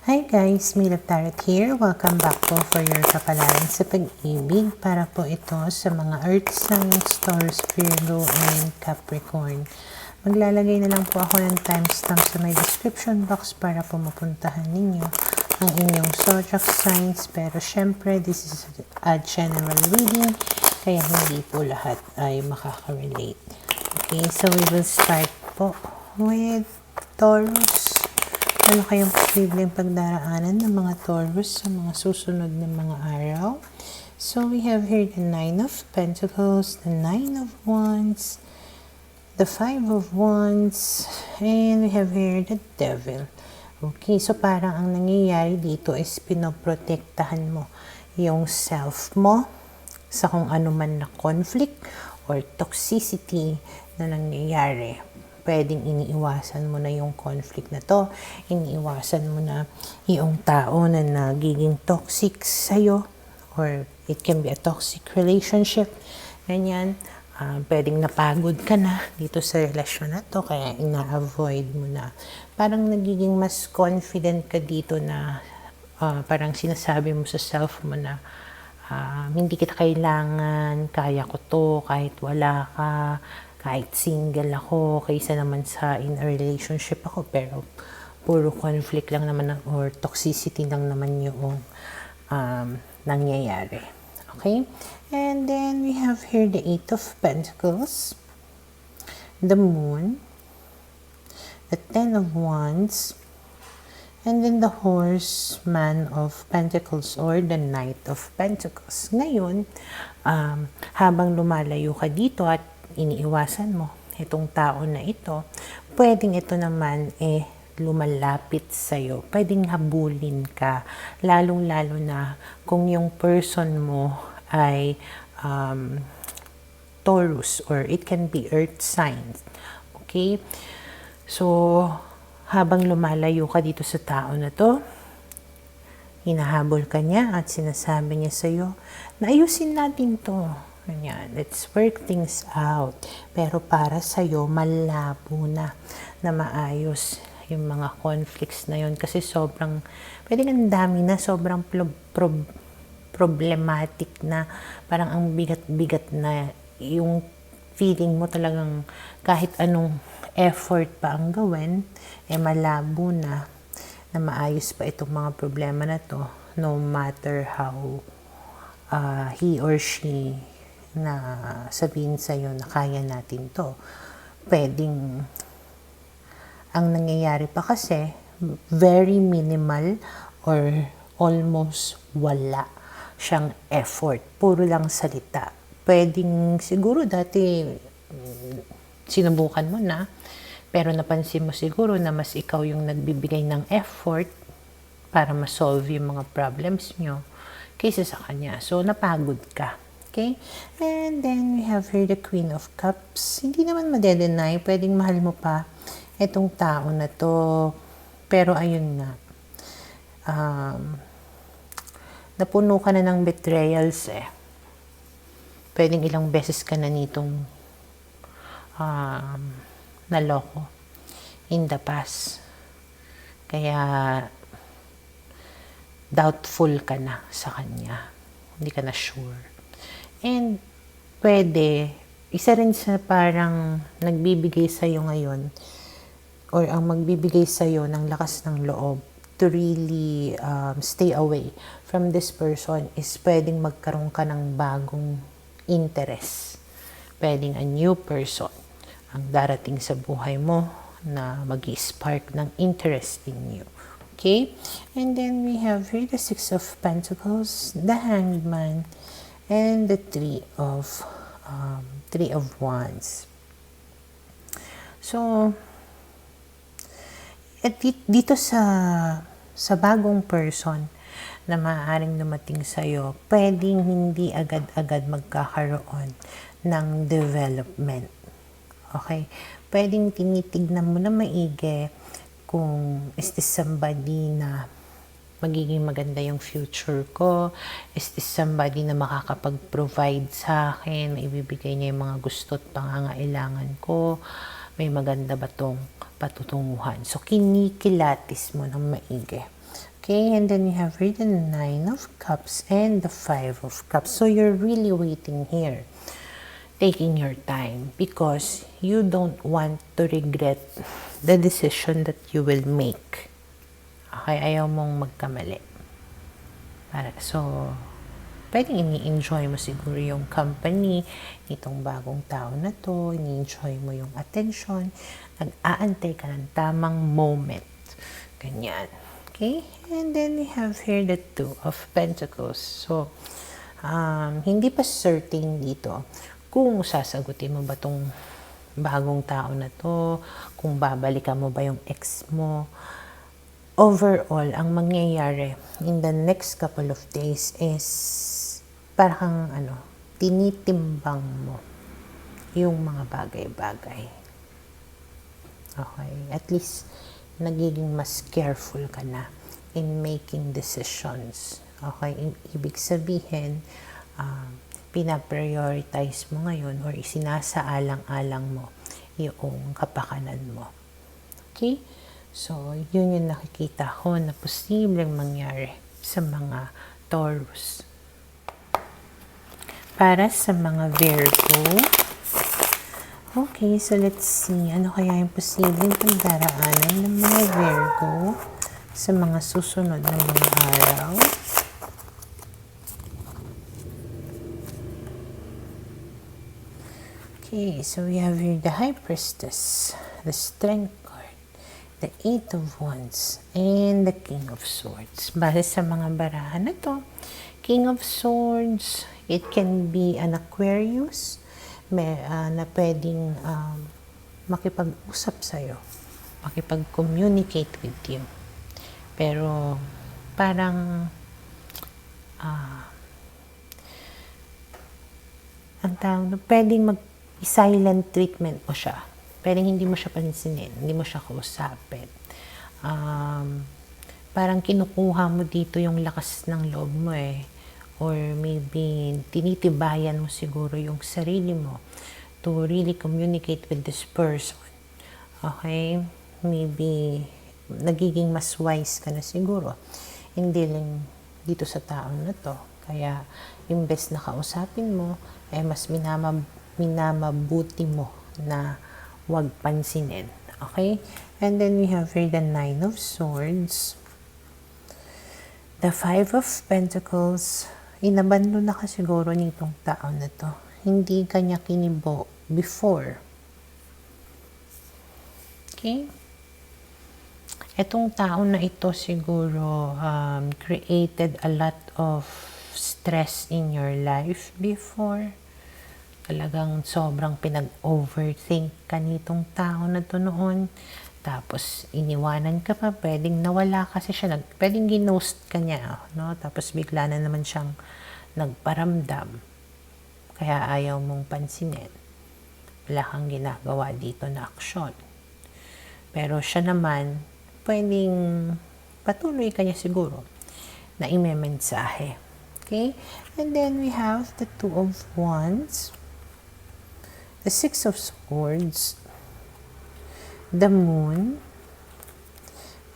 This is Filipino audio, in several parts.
Hi guys, Milap Tarot here. Welcome back po for your kapalaran sa pag-ibig. Para po ito sa mga Earth signs, Taurus, Virgo, and Capricorn. Maglalagay na lang po ako ng timestamp sa my description box para po mapuntahan ninyo ang inyong zodiac signs. Pero syempre, this is a general reading, kaya hindi po lahat ay makaka-relate. Okay, so we will start po with Taurus. Ano kayong posibleng pagdaraanan ng mga Taurus sa mga susunod na mga araw? So, we have here the 9 of Pentacles, the 9 of Wands, the 5 of Wands, and we have here the Devil. Okay, so parang ang nangyayari dito is pinoprotektahan mo yung self mo sa kung ano man na conflict or toxicity na nangyayari. Pwedeng iniiwasan mo na yung conflict na to, iniiwasan mo na yung tao na nagiging toxic sa'yo, or it can be a toxic relationship, ganyan. Pwedeng napagod ka na dito sa relasyon na to, kaya ina-avoid mo na. Parang nagiging mas confident ka dito na parang sinasabi mo sa self mo na hindi kita kailangan, kaya ko to kahit wala ka, kahit single ako, kaysa naman sa in a relationship ako, pero puro conflict lang naman or toxicity lang naman yung nangyayari. Okay? And then we have here the 8 of Pentacles, the Moon, the 10 of Wands, and then the Horseman of Pentacles or the Knight of Pentacles. Ngayon, habang lumalayo ka dito at iniiwasan mo itong tao na ito, pwedeng ito naman lumalapit sa'yo. Pwedeng habulin ka, lalong-lalo na kung yung person mo ay Taurus or it can be earth signs. Okay? So, habang lumalayo ka dito sa tao na to, hinahabol ka niya at sinasabi niya sa'yo na ayusin natin to. Ganyan, let's work things out. Pero para sa'yo, malabo na maayos yung mga conflicts na yun. Kasi sobrang, pwedeng ang dami na, sobrang problematic na, parang ang bigat-bigat na yung feeling mo talagang kahit anong effort pa ang gawin, malabo na maayos pa itong mga problema na to, no matter how he or she na sabihin sa'yo na kaya natin to. Pwedeng, ang nangyayari pa kasi, very minimal or almost wala siyang effort. Puro lang salita. Pwedeng, siguro dati, sinubukan mo na, pero napansin mo siguro na mas ikaw yung nagbibigay ng effort para ma-solve yung mga problems nyo kaysa sa kanya. So, napagod ka. Okay? And then, we have here the Queen of Cups. Hindi naman madedenay. Pwedeng mahal mo pa itong tao na to. Pero, ayun nga. Napuno ka na ng betrayals Pwedeng ilang beses ka na nitong naloko in the past. Kaya, doubtful ka na sa kanya. Hindi ka na sure. And pwede, isa rin sa parang nagbibigay sa'yo ngayon or ang magbibigay sa'yo ng lakas ng loob to really stay away from this person is pwedeng magkaroon ka ng bagong interest. Pwedeng a new person ang darating sa buhay mo na mag-spark ng interest in you. Okay? And then we have here the 6 of Pentacles, the Hanged Man, and the 3 of Wands. So, dito sa bagong person na maaaring dumating sa'yo, pwedeng hindi agad-agad magkakaroon ng development. Okay? Pwedeng tinitignan mo na maigi kung is this somebody na magiging maganda yung future ko, is this somebody na makakapag-provide sa akin, maibibigay niya yung mga gusto at pangangailangan ko, may maganda ba tong patutunguhan. So, kinikilatis mo ng maigi Okay, and then you have here the 9 of Cups and the 5 of Cups. So you're really waiting here, taking your time because you don't want to regret the decision that you will make. Okay, ayaw mong magkamali. So, pwedeng ini-enjoy mo siguro yung company nitong bagong tao na to, ini-enjoy mo yung attention, nag-aantay ka ng tamang moment. Ganyan. Okay? And then we have here the 2 of Pentacles. So, hindi pa certain dito kung sasagutin mo ba tong bagong tao na to, kung babalikan mo ba yung ex mo. Overall, ang mangyayari in the next couple of days is parang tinitimbang mo yung mga bagay-bagay. Okay? At least, nagiging mas careful ka na in making decisions. Okay? Ibig sabihin, pinaprioritize mo ngayon or isinasaalang-alang mo yung kapakanan mo. Okay? So, yun yung nakikita ko na posibleng mangyari sa mga Taurus. Para sa mga Virgo, okay, so let's see. Ano kaya yung posibleng pagdaraanan ng mga Virgo sa mga susunod na mga araw? Okay, so we have here the High Priestess, the Strength card, the 8 of Wands, and the King of Swords. Base sa mga barahan na to, King of Swords, it can be an Aquarius, na pwedeng makipag-usap sa'yo, makipag-communicate with you. Pero parang ang tawag, pwedeng silent treatment mo siya. Pwedeng hindi mo siya pansinin, hindi mo siya kausapin. Parang kinukuha mo dito yung lakas ng loob mo or maybe tinitibayan mo siguro yung sarili mo to really communicate with this person. Okay? Maybe nagiging mas wise ka na siguro in dealing dito sa tao na to. Kaya imbes na kausapin mo, mas minamabuti mo na wag pansinin. Okay? And then we have here the 9 of Swords, the 5 of Pentacles. Inabandon na ka siguro nitong tao na to. Hindi kanya kinibo before. Okay? Etong tao na ito siguro created a lot of stress in your life before. Talagang sobrang pinag-overthink ka nitong tao na to noon. Tapos, iniwanan ka pa, pwedeng nawala kasi siya, pwedeng ginost ka niya, no? Tapos, bigla na naman siyang nagparamdam. Kaya ayaw mong pansinin. Wala kang ginagawa dito na aksyon. Pero siya naman, pwedeng patuloy ka niya siguro na imemensahe. Okay? And then, we have the 2 of Wands, the 6 of Swords, the Moon,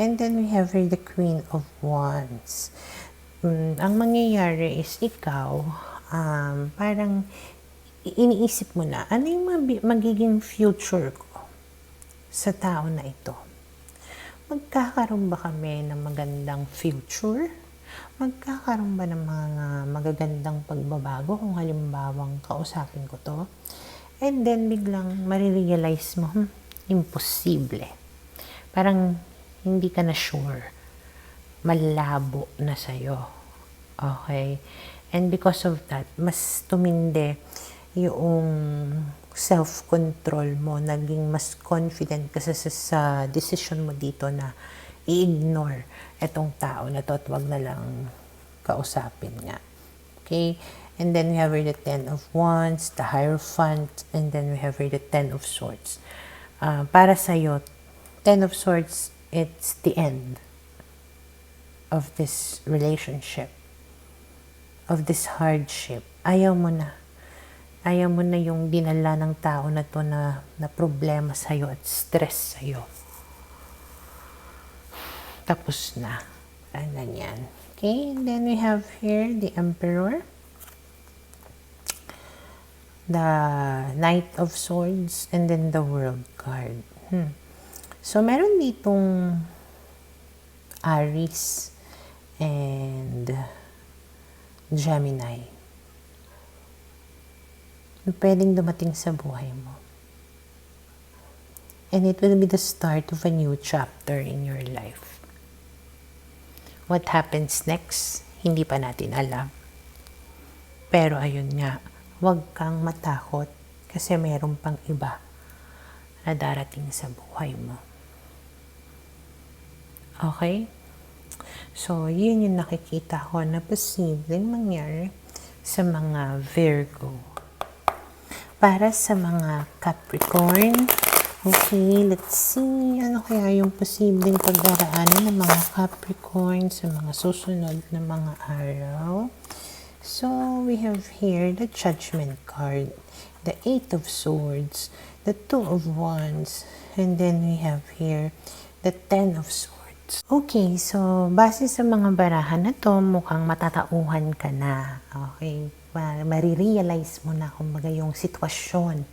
and then we have here the Queen of Wands. Ang mangyayari is ikaw, parang iniisip mo na, ano yung magiging future ko sa tao na ito? Magkakaroon ba kami ng magandang future? Magkakaroon ba ng mga magagandang pagbabago kung halimbawang kausapin ko to? And then biglang marirealize mo, imposible. Parang hindi ka na sure. Malabo na sa'yo. Okay? And because of that, mas tumindi yung self-control mo. Naging mas confident ka sa decision mo dito na i-ignore etong tao na to at wag na lang kausapin nga. Okay? And then we have here the 10 of Wands, the Hierophant, and then we have here the 10 of Swords. Para sa'yo, 10 of Swords, it's the end of this relationship, of this hardship. Ayaw mo na. Ayaw mo na yung dinala ng tao na to na problema sa'yo at stress sa'yo. Tapos na. Ganyan. Okay, and then we have here the Emperor, the Knight of Swords, and then the World card. So, meron ditong Aries and Gemini. Pwedeng dumating sa buhay mo. And it will be the start of a new chapter in your life. What happens next, hindi pa natin alam. Pero ayun nga, huwag kang matakot kasi meron pang iba na darating sa buhay mo. Okay? So, yun yung nakikita ko na posibleng mangyari sa mga Virgo. Para sa mga Capricorn, okay, let's see, ano kaya yung posibleng pagdaraanan ng mga Capricorn sa mga susunod na mga araw. So, we have here the Judgment card, the Eight of Swords, the Two of Wands, and then we have here the Ten of Swords. Okay, so base sa mga barahan na to, mukhang matatauhan ka na. Okay, marirealize mo na kumbaga yung sitwasyon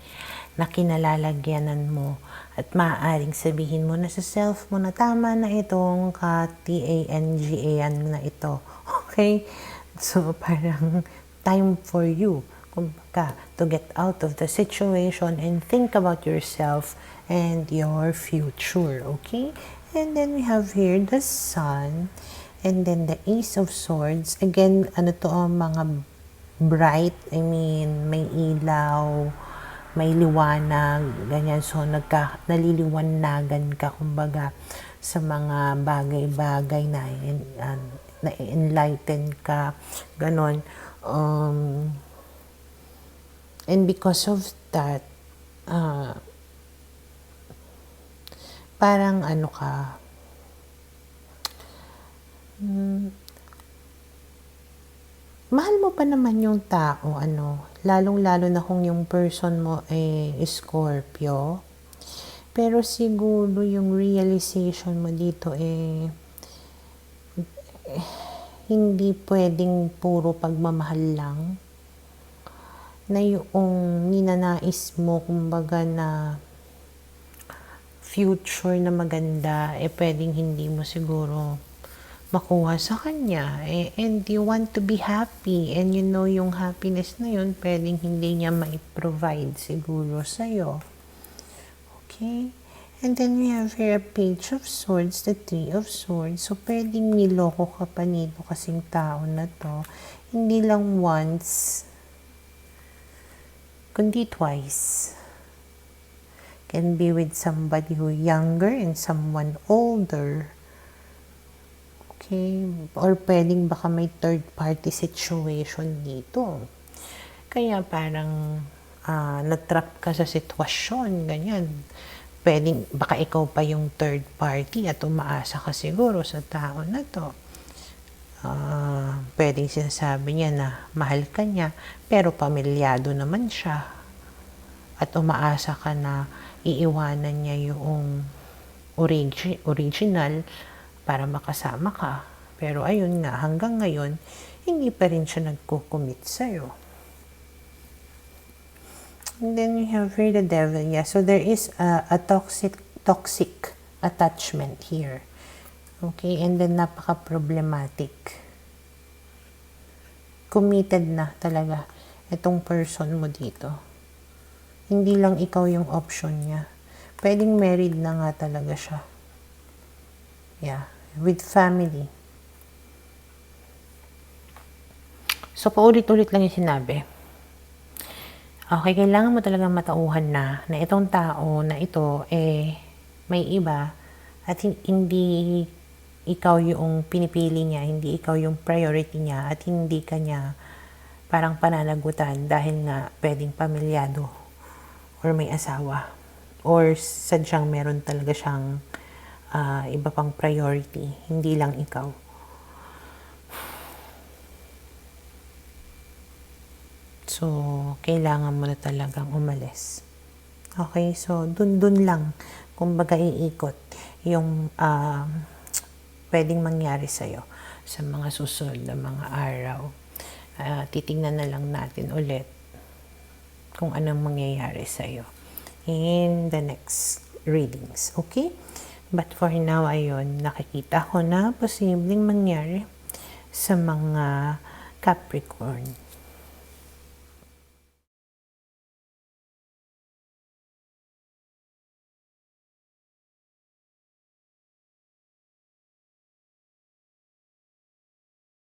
na kinalalagyanan mo at maaaring sabihin mo na sa self mo na tama na itong ka-TANGAN na ito. Okay, so parang time for you kumbaga to get out of the situation and think about yourself and your future. Okay, and then we have here the Sun, and then the Ace of Swords. Again, ano to, mga bright, I mean, may ilaw, may liwanag, ganyan. So, naliliwanagan ka, kumbaga, sa mga bagay-bagay na enlighten ka, ganon. And because of that, parang ano ka, mahal mo pa naman yung tao, lalong-lalo na kung yung person mo ay Scorpio. Pero siguro yung realization mo dito hindi pwedeng puro pagmamahal lang. Na yung ninanais mo, kumbaga na future na maganda, pwedeng hindi mo siguro makuha sa kanya. And you want to be happy. And you know yung happiness na yun, pwedeng hindi niya ma-provide siguro sa'yo. Okay? And then we have here a Page of Swords, the Three of Swords. So, pwedeng niloko ka pa nito kasing tao na to. Hindi lang once, kundi twice. Can be with somebody who younger and someone older. Okay? Or pwedeng baka may third party situation dito. Kaya parang natrap ka sa sitwasyon, ganyan. Pwedeng baka ikaw pa yung third party at umaasa ka siguro sa tao na to. Pwedeng sinasabi niya na mahal ka niya, pero pamilyado naman siya. At umaasa ka na iiwanan niya yung original para makasama ka. Pero ayun nga, hanggang ngayon, hindi pa rin siya nagko-commit sa'yo. And then we have here the Devil. Yeah, so there is a toxic attachment here. Okay, and then napaka-problematic. Committed na talaga itong person mo dito. Hindi lang ikaw yung option niya. Pwedeng married na nga talaga siya. Yeah, with family. So, paulit-ulit lang yung sinabi. Okay, kailangan mo talagang matauhan na itong tao na ito, may iba at hindi ikaw yung pinipili niya, hindi ikaw yung priority niya at hindi ka niya parang pananagutan dahil nga pwedeng pamilyado or may asawa or sadyang meron talaga siyang iba pang priority, hindi lang ikaw. So, kailangan mo na talagang umalis. Okay, so dun lang kumbaga iikot yung pwedeng mangyari sa'yo sa mga susunod na mga araw. Titingnan na lang natin ulit kung anong mangyayari sa'yo in the next readings. Okay? But for now, ayun, nakikita ko na posibleng mangyari sa mga Capricorn.